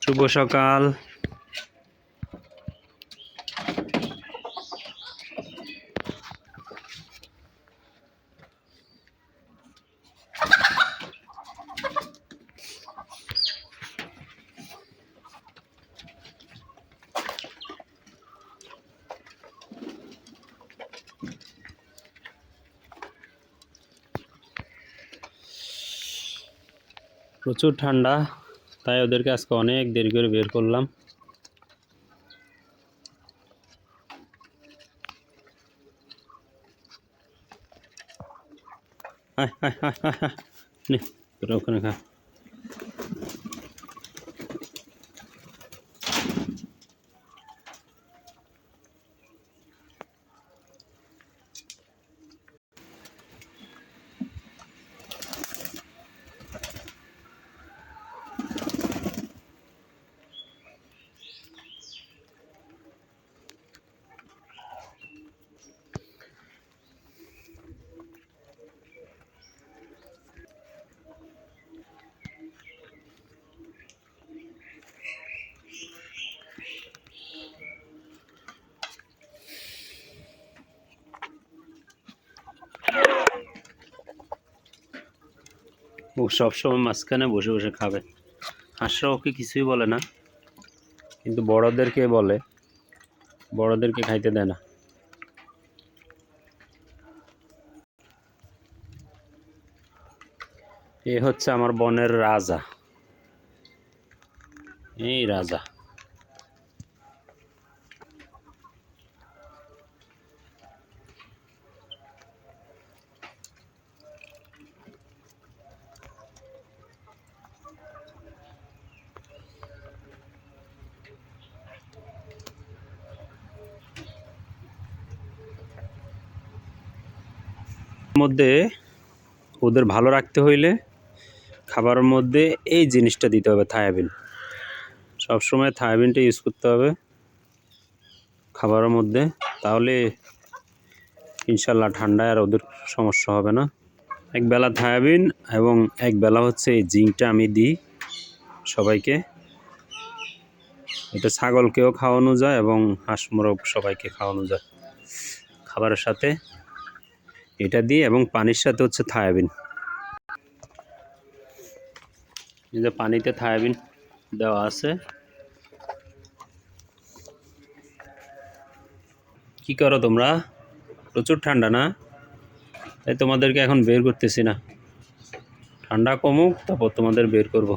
শুভ সকাল। প্রচুর ঠান্ডা, তাই ওদেরকে আজকে অনেক দেরি করে বের করলাম। তোরা ওখানে খা। ও সবসময় মাঝখানে বসে বসে খাবে। হাঁসরা ওকে কিছুই বলে না, কিন্তু বড়দেরকে বলে, বড়দেরকে খাইতে দেয় না। এ হচ্ছে আমার বনের রাজা, এই রাজা। মধ্যে ওদের ভালো রাখতে হইলে খাবারের মধ্যে এই জিনিসটা দিতে হবে, থায়াবিন। সবসময় থায়াবিনটা ইউজ করতে হবে খাবারের মধ্যে, তাহলে ইনশাল্লাহ ঠান্ডায় আর ওদের সমস্যা হবে না। একবেলা থায়াবিন এবং একবেলা হচ্ছে এই জিঙ্কটা আমি দিই সবাইকে। এটা ছাগলকেও খাওয়ানো যায় এবং হাঁস মোরগ সবাইকে খাওয়ানো যায় খাবারের সাথে। এটা দিই এবং পানির সাথে হচ্ছে থায়াবিন। এই যে পানিতে থায়াবিন দেওয়া আছে। কি করো তোমরা? প্রচুর ঠান্ডা না? তাই তোমাদেরকে এখন বের করতেছি না, ঠান্ডা কমুক তারপর তোমাদের বের করব।